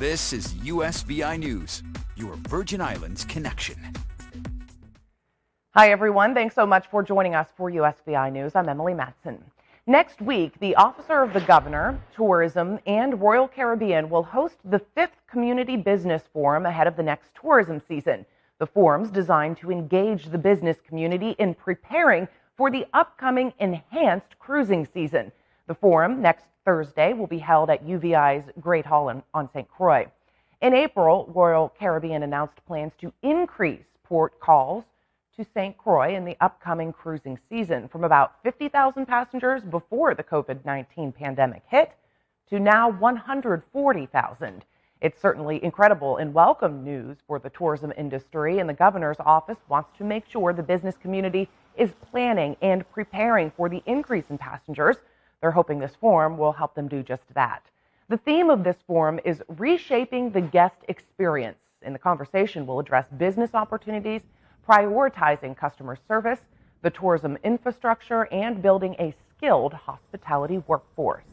This is USVI News, your Virgin Islands connection. Hi, everyone. Thanks so much for joining us for USVI News. I'm Emily Matson. Next week, the Officer of the Governor, Tourism, and Royal Caribbean will host the 5th Community Business Forum ahead of the next tourism season. The forum's designed to engage the business community in preparing for the upcoming enhanced cruising season. The forum next Thursday will be held at UVI's Great Hall on St. Croix. In April, Royal Caribbean announced plans to increase port calls to St. Croix in the upcoming cruising season from about 50,000 passengers before the COVID-19 pandemic hit to now 140,000. It's certainly incredible and welcome news for the tourism industry, and the governor's office wants to make sure the business community is planning and preparing for the increase in passengers. They're hoping this forum will help them do just that. The theme of this forum is reshaping the guest experience, and the conversation will address business opportunities, prioritizing customer service, the tourism infrastructure, and building a skilled hospitality workforce.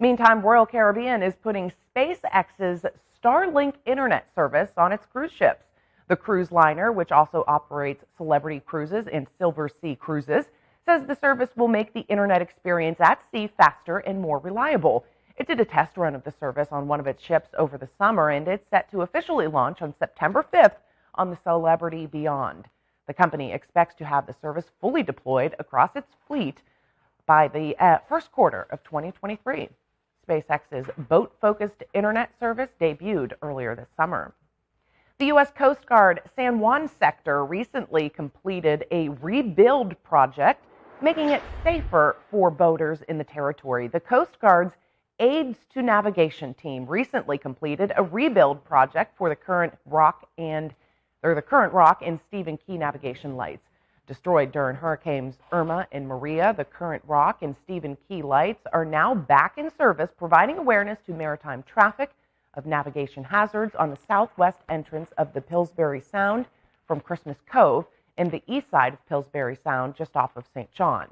Meantime, Royal Caribbean is putting SpaceX's Starlink internet service on its cruise ships. The cruise liner, which also operates Celebrity Cruises and Silver Sea Cruises, says the service will make the internet experience at sea faster and more reliable. It did a test run of the service on one of its ships over the summer, and it's set to officially launch on September 5th on the Celebrity Beyond. The company expects to have the service fully deployed across its fleet by the first quarter of 2023. SpaceX's boat-focused internet service debuted earlier this summer. The U.S. Coast Guard San Juan sector recently completed a rebuild project, making it safer for boaters in the territory. The Coast Guard's Aids to Navigation team recently completed a rebuild project for the current Rock and Stephen Key navigation lights. Destroyed during Hurricanes Irma and Maria, the current Rock and Stephen Key lights are now back in service, providing awareness to maritime traffic of navigation hazards on the southwest entrance of the Pillsbury Sound from Christmas Cove and the east side of Pillsbury Sound just off of St. John.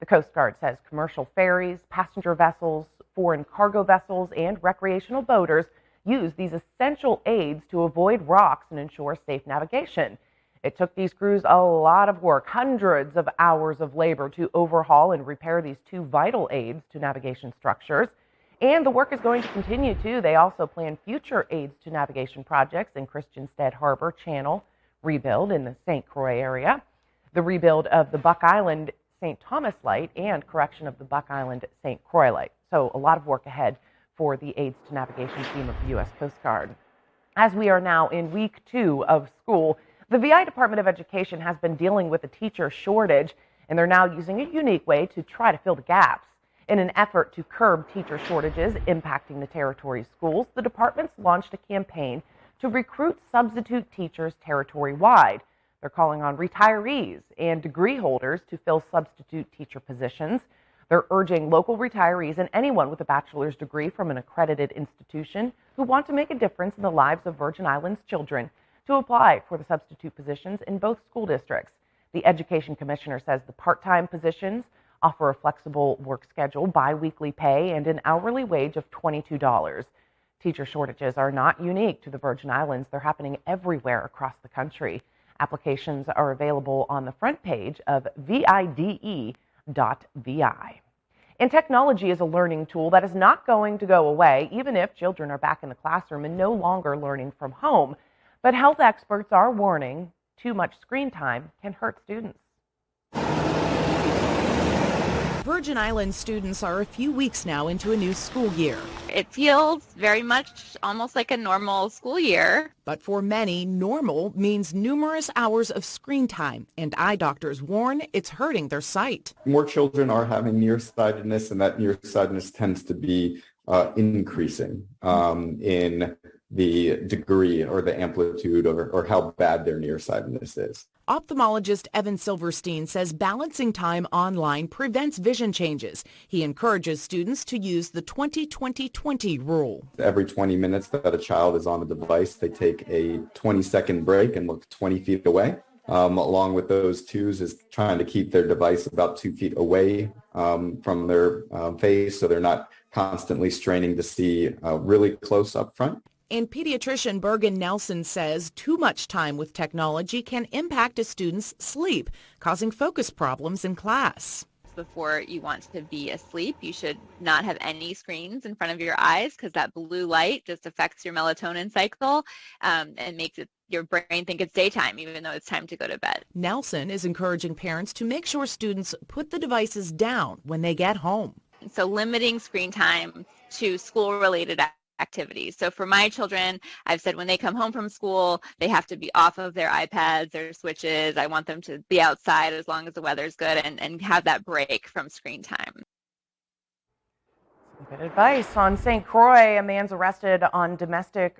The Coast Guard says commercial ferries, passenger vessels, foreign cargo vessels, and recreational boaters use these essential aids to avoid rocks and ensure safe navigation. It took these crews a lot of work, hundreds of hours of labor, to overhaul and repair these two vital aids to navigation structures. And the work is going to continue, too. They also plan future aids to navigation projects in Christiansted Harbor Channel rebuild in the St. Croix area, the rebuild of the Buck Island St. Thomas Light, and correction of the Buck Island St. Croix Light. So a lot of work ahead for the Aids to Navigation team of the U.S. Coast Guard. As we are now in week 2 of school, the VI Department of Education has been dealing with a teacher shortage, and they're now using a unique way to try to fill the gaps. In an effort to curb teacher shortages impacting the territory's schools, the department's launched a campaign to recruit substitute teachers territory-wide. They're calling on retirees and degree holders to fill substitute teacher positions. They're urging local retirees and anyone with a bachelor's degree from an accredited institution who want to make a difference in the lives of Virgin Islands children to apply for the substitute positions in both school districts. The Education Commissioner says the part-time positions offer a flexible work schedule, bi-weekly pay, and an hourly wage of $22. Teacher shortages are not unique to the Virgin Islands. They're happening everywhere across the country. Applications are available on the front page of vide.vi. And technology is a learning tool that is not going to go away, even if children are back in the classroom and no longer learning from home. But health experts are warning too much screen time can hurt students. Virgin Islands students are a few weeks now into a new school year. It feels very much almost like a normal school year. But for many, normal means numerous hours of screen time, and eye doctors warn it's hurting their sight. More children are having nearsightedness, and that nearsightedness tends to be increasing in the degree or the amplitude or how bad their nearsightedness is. Ophthalmologist Evan Silverstein says balancing time online prevents vision changes. He encourages students to use the 20-20-20 rule. Every 20 minutes that a child is on a device, they take a 20-second break and look 20 feet away. Along with those twos is trying to keep their device about 2 feet away from their face so they're not constantly straining to see really close up front. And pediatrician Bergen Nelson says too much time with technology can impact a student's sleep, causing focus problems in class. Before you want to be asleep, you should not have any screens in front of your eyes because that blue light just affects your melatonin cycle and makes your brain think it's daytime, even though it's time to go to bed. Nelson is encouraging parents to make sure students put the devices down when they get home. So limiting screen time to school-related activities. So for my children, I've said when they come home from school, they have to be off of their iPads, their Switches. I want them to be outside as long as the weather's good and have that break from screen time. Good advice. On St. Croix, a man's arrested on domestic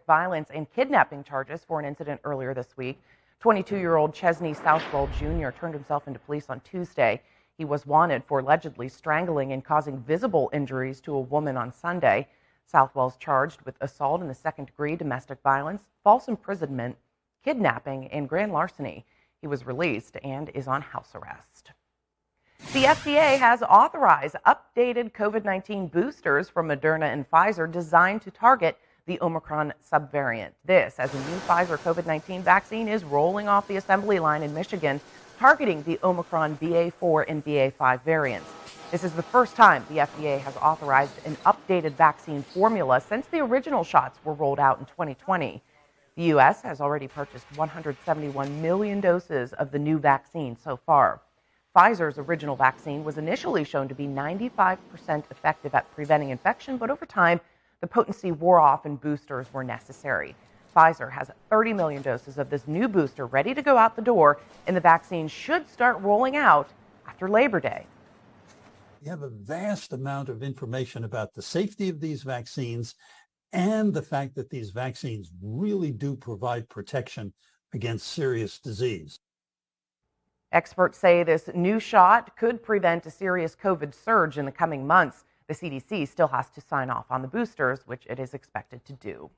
violence, and kidnapping charges for an incident earlier this week. 22-year-old Chesney Southwell Jr. turned himself into police on Tuesday. He was wanted for allegedly strangling and causing visible injuries to a woman on Sunday. Southwell's charged with assault in the second-degree, domestic violence, false imprisonment, kidnapping, and grand larceny. He was released and is on house arrest. The FDA has authorized updated COVID-19 boosters from Moderna and Pfizer designed to target the Omicron subvariant. This, as a new Pfizer COVID-19 vaccine is rolling off the assembly line in Michigan, targeting the Omicron BA4 and BA5 variants. This is the first time the FDA has authorized an updated vaccine formula since the original shots were rolled out in 2020. The U.S. has already purchased 171 million doses of the new vaccine so far. Pfizer's original vaccine was initially shown to be 95% effective at preventing infection, but over time, the potency wore off and boosters were necessary. Pfizer has 30 million doses of this new booster ready to go out the door, and the vaccine should start rolling out after Labor Day. We have a vast amount of information about the safety of these vaccines and the fact that these vaccines really do provide protection against serious disease. Experts say this new shot could prevent a serious COVID surge in the coming months. The CDC still has to sign off on the boosters, which it is expected to do.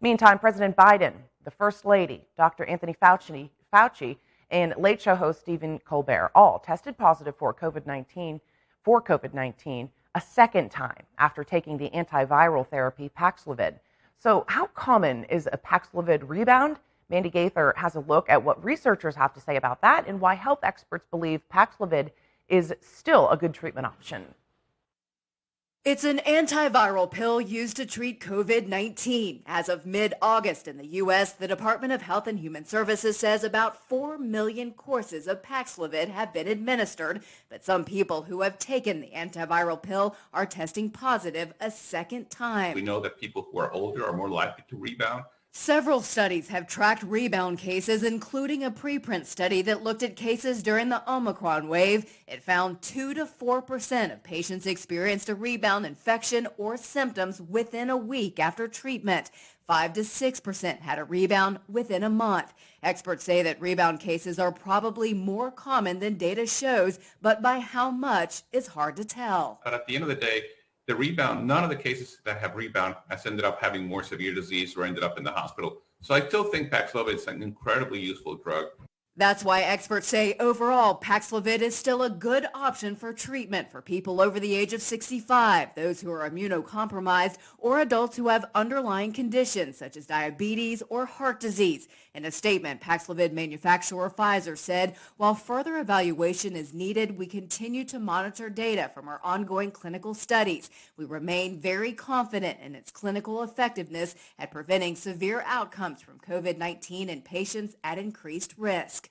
Meantime, President Biden, the First Lady, Dr. Anthony Fauci, and Late Show host Stephen Colbert all tested positive for COVID-19 a second time after taking the antiviral therapy Paxlovid. So how common is a Paxlovid rebound? Mandy Gaither has a look at what researchers have to say about that and why health experts believe Paxlovid is still a good treatment option. It's an antiviral pill used to treat COVID-19. As of mid-August in the U.S., the Department of Health and Human Services says about 4 million courses of Paxlovid have been administered, but some people who have taken the antiviral pill are testing positive a second time. We know that people who are older are more likely to rebound. Several studies have tracked rebound cases, including a preprint study that looked at cases during the Omicron wave. It found 2 to 4% of patients experienced a rebound infection or symptoms within a week after treatment. 5 to 6% had a rebound within a month. Experts say that rebound cases are probably more common than data shows, but by how much is hard to tell. But at the end of the day, the rebound, none of the cases that have rebound has ended up having more severe disease or ended up in the hospital. So I still think Paxlovid is an incredibly useful drug. That's why experts say overall, Paxlovid is still a good option for treatment for people over the age of 65, those who are immunocompromised, or adults who have underlying conditions such as diabetes or heart disease. In a statement, Paxlovid manufacturer Pfizer said, while further evaluation is needed, we continue to monitor data from our ongoing clinical studies. We remain very confident in its clinical effectiveness at preventing severe outcomes from COVID-19 in patients at increased risk.